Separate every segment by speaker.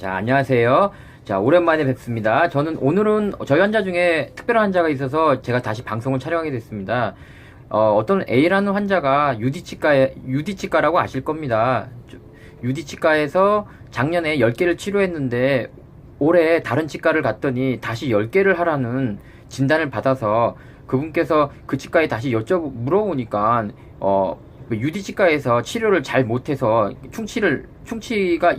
Speaker 1: 자, 안녕하세요. 자, 오랜만에 뵙습니다. 오늘은 저희 환자 중에 특별한 환자가 있어서 제가 다시 방송을 촬영하게 됐습니다. 어떤 A라는 환자가 UD치과라고 아실 겁니다. UD치과에서 작년에 10개를 치료했는데 올해 다른 치과를 갔더니 다시 10개를 하라는 진단을 받아서 그분께서 그 치과에 다시 물어보니까 UD치과에서 치료를 잘 못해서 충치가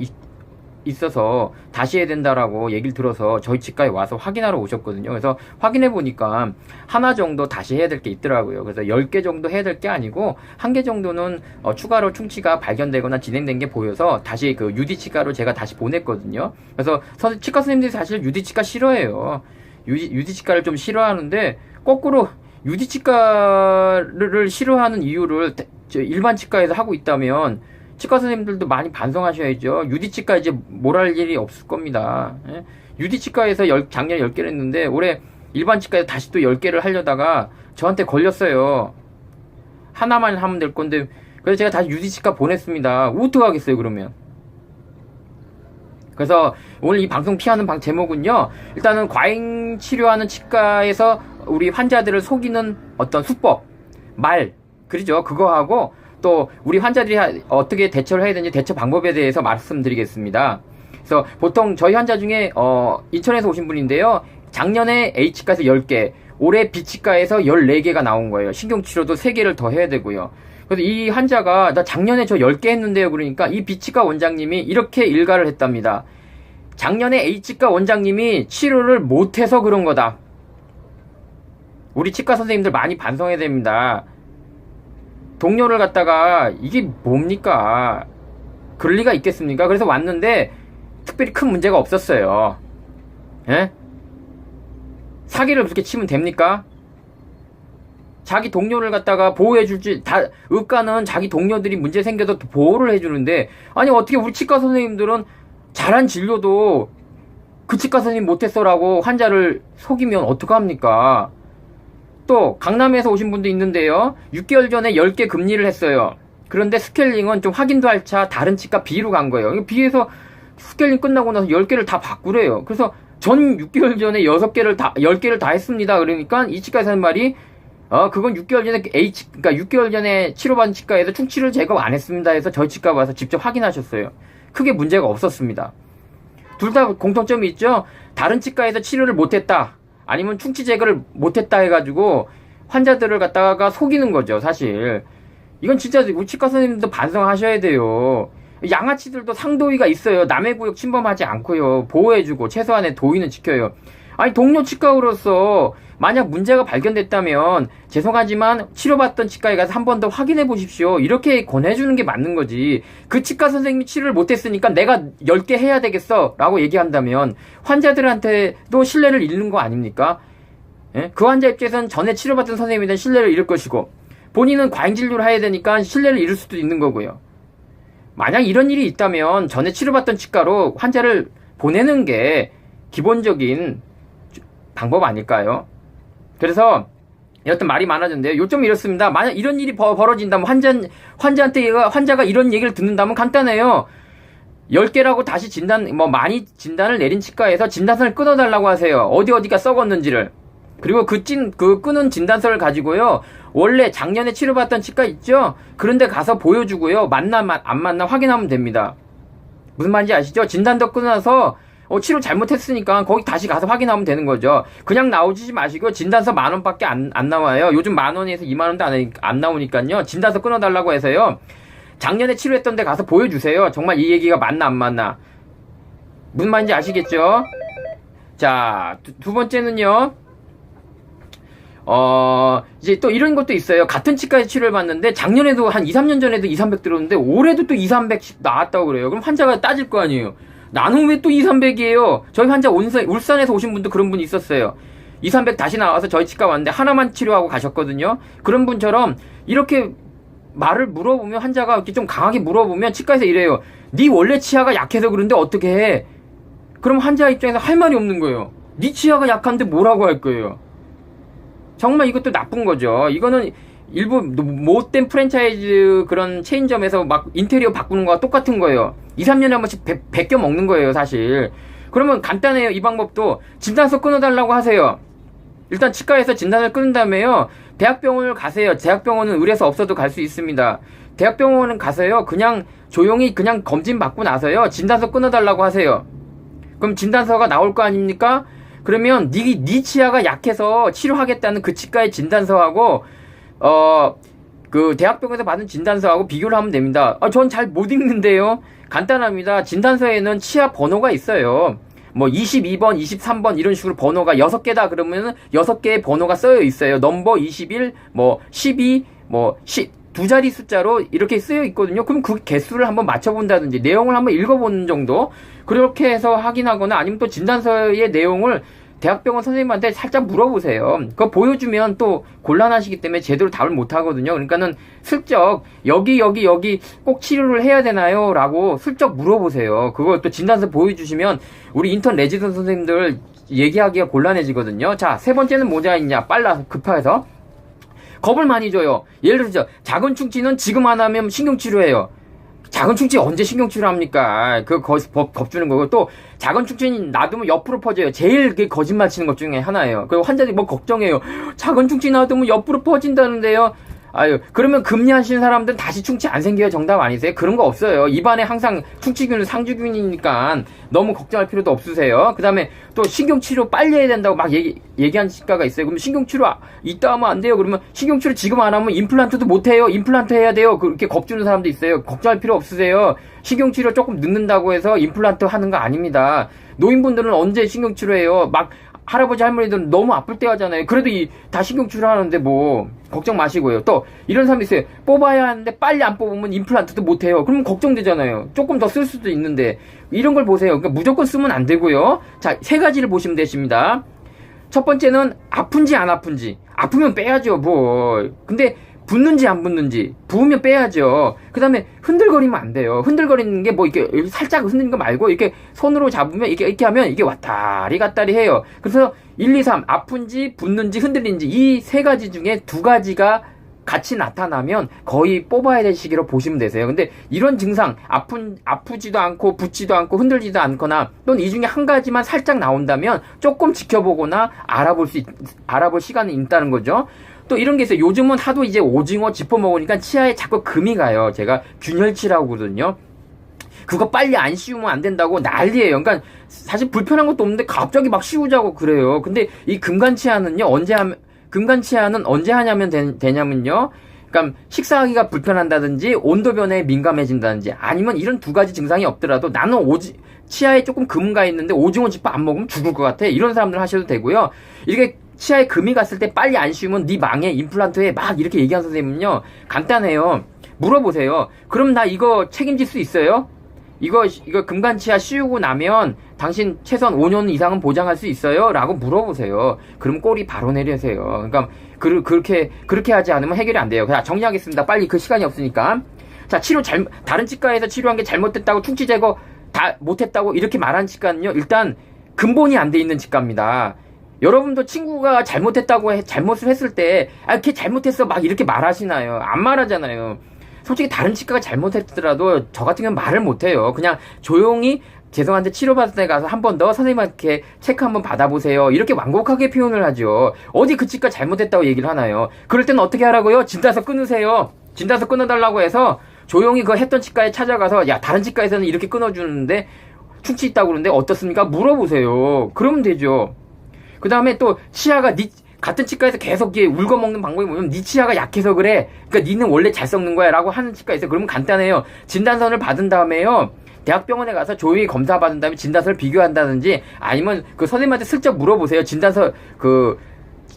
Speaker 1: 있어서 다시 해야 된다라고 얘기를 들어서 저희 치과에 와서 확인하러 오셨거든요. 그래서 확인해 보니까 하나 정도 다시 해야 될 게 있더라고요. 그래서 10개 정도 해야 될 게 아니고 1개 정도는 추가로 충치가 발견되거나 진행된 게 보여서 다시 그 UD치과로 제가 다시 보냈거든요. 그래서 치과 선생님들이 사실 UD치과 싫어해요. UD치과를 좀 싫어하는데 거꾸로 UD치과를 싫어하는 이유를 일반 치과에서 하고 있다면 치과 선생님들도 많이 반성하셔야죠. UD치과 이제 뭘 할 일이 없을 겁니다. 예? UD치과에서 작년에 10개를 했는데 올해 일반 치과에서 다시 또 10개를 하려다가 저한테 걸렸어요. 하나만 하면 될 건데 그래서 제가 다시 UD치과 보냈습니다. 어떡하겠어요 그러면. 그래서 오늘 이 방송 피하는 제목은요, 일단은 과잉 치료하는 치과에서 우리 환자들을 속이는 어떤 수법, 그러죠. 그거 하고 또 우리 환자들이 어떻게 대처를 해야 되는지 대처 방법에 대해서 말씀드리겠습니다. 그래서 보통 저희 환자 중에 인천에서 오신 분인데요, 작년에 A치과에서 10개, 올해 B치과에서 14개가 나온 거예요. 신경치료도 3개를 더 해야 되고요. 그래서 이 환자가 나 작년에 저 10개 했는데요, 그러니까 이 B치과 원장님이 이렇게 일가를 했답니다. 작년에 A치과 원장님이 치료를 못해서 그런 거다. 우리 치과 선생님들 많이 반성해야 됩니다. 동료를 갖다가 이게 뭡니까? 그럴 리가 있겠습니까? 그래서 왔는데 특별히 큰 문제가 없었어요. 예? 사기를 그렇게 치면 됩니까? 자기 동료를 갖다가 보호해줄지, 의과는 자기 동료들이 문제 생겨도 보호를 해주는데, 아니 어떻게 우리 치과 선생님들은 잘한 진료도 그 치과 선생님 못했어라고 환자를 속이면 어떡합니까? 또 강남에서 오신 분도 있는데요, 6개월 전에 10개 금리를 했어요. 그런데 스케일링은 좀 확인도 할 차 다른 치과 B로 간 거예요. B에서 스케일링 끝나고 나서 10개를 다 바꾸래요. 그래서 전 6개월 전에 10개를 다 했습니다. 그러니까 이 치과에서 하는 말이 그건 6개월 전에 그러니까 6개월 전에 치료받은 치과에서 충치를 제거 안 했습니다 해서 저희 치과 와서 직접 확인하셨어요. 크게 문제가 없었습니다. 둘 다 공통점이 있죠. 다른 치과에서 치료를 못했다, 아니면 충치 제거를 못했다 해가지고 환자들을 갖다가 속이는 거죠. 사실 이건 진짜 우리 치과 선생님도 반성하셔야 돼요. 양아치들도 상도위가 있어요. 남의 구역 침범하지 않고요, 보호해주고 최소한의 도의는 지켜요. 아니 동료 치과의로서 만약 문제가 발견됐다면 죄송하지만 치료받던 치과에 가서 한 번 더 확인해 보십시오, 이렇게 권해주는 게 맞는 거지. 그 치과 선생님이 치료를 못했으니까 내가 10개 해야 되겠어 라고 얘기한다면 환자들한테도 신뢰를 잃는 거 아닙니까? 예? 그 환자 입장에서는 전에 치료받던 선생님에 대한 신뢰를 잃을 것이고, 본인은 과잉진료를 해야 되니까 신뢰를 잃을 수도 있는 거고요. 만약 이런 일이 있다면 전에 치료받던 치과로 환자를 보내는 게 기본적인 방법 아닐까요? 그래서 여튼 말이 많아졌는데요. 요점 이렇습니다. 만약 이런 일이 벌어진다면 환자가 이런 얘기를 듣는다면 간단해요. 10개라고 다시 많이 진단을 내린 치과에서 진단서를 끊어달라고 하세요. 어디가 썩었는지를. 그리고 그 끊은 진단서를 가지고요, 원래 작년에 치료받던 치과 있죠? 그런데 가서 보여주고요, 안 맞나 확인하면 됩니다. 무슨 말인지 아시죠? 진단서 끊어서 치료 잘못했으니까 거기 다시 가서 확인하면 되는 거죠. 그냥 나오지 마시고 진단서 10,000원밖에 안 나와요. 요즘 10,000원에서 20,000원도 안 나오니까요. 진단서 끊어달라고 해서요, 작년에 치료했던 데 가서 보여주세요. 정말 이 얘기가 맞나 안 맞나. 무슨 말인지 아시겠죠? 자, 두 번째는요, 이제 또 이런 것도 있어요. 같은 치과에서 치료를 받는데 작년에도 한 2, 3년 전에도 2, 300 들었는데 올해도 또 2, 300씩 나왔다고 그래요. 그럼 환자가 따질 거 아니에요. 나는 왜 또 2, 300이에요? 저희 환자 울산에서 오신 분도 그런 분이 있었어요. 2, 300 다시 나와서 저희 치과 왔는데 하나만 치료하고 가셨거든요. 그런 분처럼 이렇게 말을 물어보면, 환자가 이렇게 좀 강하게 물어보면 치과에서 이래요. 네 원래 치아가 약해서 그런데 어떻게 해? 그럼 환자 입장에서 할 말이 없는 거예요. 네 치아가 약한데 뭐라고 할 거예요? 정말 이것도 나쁜 거죠. 이거는 일부 못된 프랜차이즈 그런 체인점에서 막 인테리어 바꾸는 거와 똑같은 거예요. 2, 3년에 한 번씩 베껴 먹는 거예요, 사실. 그러면 간단해요. 이 방법도 진단서 끊어달라고 하세요. 일단 치과에서 진단을 끊은 다음에요. 대학병원을 가세요. 대학병원은 의뢰서 없어도 갈 수 있습니다. 대학병원은 가서요. 그냥 조용히 그냥 검진 받고 나서요. 진단서 끊어달라고 하세요. 그럼 진단서가 나올 거 아닙니까? 그러면 네 치아가 약해서 치료하겠다는 그 치과의 진단서하고 그 대학병원에서 받은 진단서하고 비교를 하면 됩니다. 전 잘 못 읽는데요. 간단합니다. 진단서에는 치아 번호가 있어요. 뭐 22번, 23번 이런 식으로 번호가 6개다 그러면은 6개의 번호가 써여 있어요. 넘버 21, 뭐 12, 뭐 10 두 자리 숫자로 이렇게 쓰여 있거든요. 그럼 그 개수를 한번 맞춰본다든지 내용을 한번 읽어보는 정도 그렇게 해서 확인하거나 아니면 또 진단서의 내용을 대학병원 선생님한테 살짝 물어보세요. 그거 보여주면 또 곤란하시기 때문에 제대로 답을 못 하거든요. 그러니까는 슬쩍 여기 꼭 치료를 해야 되나요? 라고 슬쩍 물어보세요. 그거 또 진단서 보여주시면 우리 인턴 레지던트 선생님들 얘기하기가 곤란해지거든요. 자, 세 번째는 뭐가 있냐? 빨라서 급해서 겁을 많이 줘요. 예를 들어서 작은 충치는 지금 안 하면 신경치료해요. 작은 충치 언제 신경치료합니까? 겁 주는 거고 또 작은 충치는 놔두면 옆으로 퍼져요. 제일 거짓말 치는 것 중에 하나예요. 그 환자들이 뭐 걱정해요. 작은 충치 놔두면 옆으로 퍼진다는데요. 아유, 그러면 금리하시는 사람들은 다시 충치 안 생겨요. 정답 아니세요? 그런 거 없어요. 입안에 항상 충치균은 상주균이니까 너무 걱정할 필요도 없으세요. 그 다음에 또 신경치료 빨리 해야 된다고 막 얘기한 치과가 있어요. 그럼 신경치료 이따 하면 안 돼요. 그러면 신경치료 지금 안 하면 임플란트도 못 해요. 임플란트 해야 돼요. 그렇게 겁주는 사람도 있어요. 걱정할 필요 없으세요. 신경치료 조금 늦는다고 해서 임플란트 하는 거 아닙니다. 노인분들은 언제 신경치료해요? 막 할아버지 할머니들은 너무 아플 때 하잖아요. 그래도 다 신경치료 하는데 뭐 걱정 마시고요. 또 이런 사람이 있어요. 뽑아야 하는데 빨리 안 뽑으면 임플란트도 못해요. 그러면 걱정되잖아요. 조금 더 쓸 수도 있는데 이런 걸 보세요. 그러니까 무조건 쓰면 안 되고요. 자, 세 가지를 보시면 되십니다. 첫 번째는 아픈지 안 아픈지. 아프면 빼야죠. 뭐 근데 붓는지 안 붓는지. 부으면 빼야죠. 그 다음에 흔들거리면 안 돼요. 흔들거리는 게 뭐 이렇게 살짝 흔드는 거 말고 이렇게 손으로 잡으면 이렇게 하면 이게 왔다리 갔다리 해요. 그래서 1, 2, 3 아픈지 붓는지 흔들리는지 이 세 가지 중에 두 가지가 같이 나타나면 거의 뽑아야 될 시기로 보시면 되세요. 근데 이런 증상 아프지도 않고 붓지도 않고 흔들지도 않거나 또는 이 중에 한 가지만 살짝 나온다면 조금 지켜보거나 알아볼 시간이 있다는 거죠. 또 이런 게 있어요. 요즘은 하도 이제 오징어 짚어 먹으니까 치아에 자꾸 금이 가요. 제가 균열치라고 그러거든요. 그거 빨리 안 씌우면 안 된다고 난리예요. 그러니까 사실 불편한 것도 없는데 갑자기 막 씌우자고 그래요. 근데 이 금간치아는요, 금간치아는 언제 하냐면 되냐면요. 그러니까 식사하기가 불편한다든지 온도 변화에 민감해진다든지 아니면 이런 두 가지 증상이 없더라도 나는 치아에 조금 금 가 있는데 오징어 짚어 안 먹으면 죽을 것 같아. 이런 사람들 하셔도 되고요. 이렇게 치아에 금이 갔을 때 빨리 안 씌우면 네 망해 임플란트 해 막 이렇게 얘기한 선생님은요 간단해요. 물어보세요. 그럼 나 이거 책임질 수 있어요? 이거 금간치아 씌우고 나면 당신 최소한 5년 이상은 보장할 수 있어요? 라고 물어보세요. 그럼 꼬리 바로 내리세요. 그러니까 그렇게 하지 않으면 해결이 안 돼요. 그냥 정리하겠습니다. 빨리 그 시간이 없으니까. 자, 다른 치과에서 치료한 게 잘못됐다고 충치 제거 다 못했다고 이렇게 말한 치과는요 일단 근본이 안 돼 있는 치과입니다. 여러분도 친구가 잘못을 했을 때, 걔 잘못했어. 막 이렇게 말하시나요? 안 말하잖아요. 솔직히 다른 치과가 잘못했더라도 저 같은 경우는 말을 못해요. 그냥 조용히 죄송한데 치료받을 때 가서 한 번 더 선생님한테 체크 한번 받아보세요. 이렇게 완곡하게 표현을 하죠. 어디 그 치과 잘못했다고 얘기를 하나요? 그럴 때는 어떻게 하라고요? 진단서 끊으세요. 진단서 끊어달라고 해서 조용히 그 했던 치과에 찾아가서 야, 다른 치과에서는 이렇게 끊어주는데 충치 있다고 그러는데 어떻습니까? 물어보세요. 그러면 되죠. 그 다음에 또 치아가 같은 치과에서 계속 울거먹는 방법이 뭐냐면 네 치아가 약해서 그래. 그러니까 니는 원래 잘 썩는 거야 라고 하는 치과 있어요. 그러면 간단해요. 진단서를 받은 다음에요. 대학병원에 가서 조용히 검사 받은 다음에 진단서를 비교한다든지 아니면 그 선생님한테 슬쩍 물어보세요. 진단서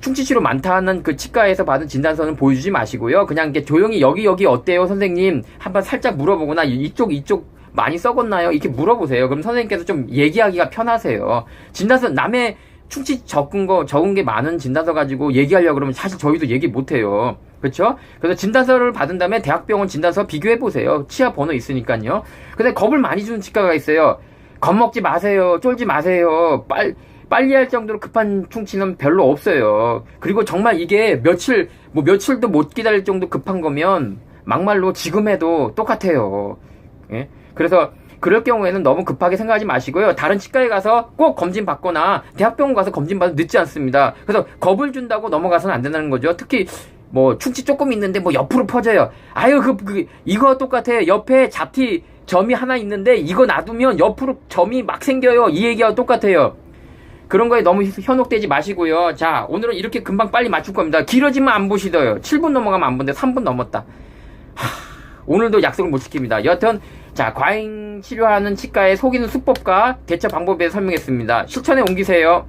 Speaker 1: 충치치료 많다는 그 치과에서 받은 진단서는 보여주지 마시고요. 그냥 이렇게 조용히 여기 어때요 선생님? 한번 살짝 물어보거나 이쪽 많이 썩었나요? 이렇게 물어보세요. 그럼 선생님께서 좀 얘기하기가 편하세요. 진단서 남의 충치 적은 게 많은 진단서 가지고 얘기하려고 그러면 사실 저희도 얘기 못해요. 그렇죠? 그래서 진단서를 받은 다음에 대학병원 진단서 비교해보세요. 치아 번호 있으니까요. 근데 겁을 많이 주는 치과가 있어요. 겁먹지 마세요. 쫄지 마세요. 빨리 할 정도로 급한 충치는 별로 없어요. 그리고 정말 이게 며칠도 못 기다릴 정도 급한 거면 막말로 지금 해도 똑같아요. 예? 그래서 그럴 경우에는 너무 급하게 생각하지 마시고요. 다른 치과에 가서 꼭 검진 받거나 대학병원 가서 검진 받아도 늦지 않습니다. 그래서 겁을 준다고 넘어가서는 안 된다는 거죠. 특히 뭐 충치 조금 있는데 뭐 옆으로 퍼져요. 아유 이거 똑같아요. 옆에 잡티 점이 하나 있는데 이거 놔두면 옆으로 점이 막 생겨요. 이 얘기와 똑같아요. 그런 거에 너무 현혹되지 마시고요. 자, 오늘은 이렇게 금방 빨리 맞출 겁니다. 길어지면 안 보시더요. 7분 넘어가면 안 본데 3분 넘었다. 오늘도 약속을 못 지킵니다. 여튼 자, 과잉 치료하는 치과의 속이는 수법과 대처 방법에 설명했습니다. 실천에 옮기세요.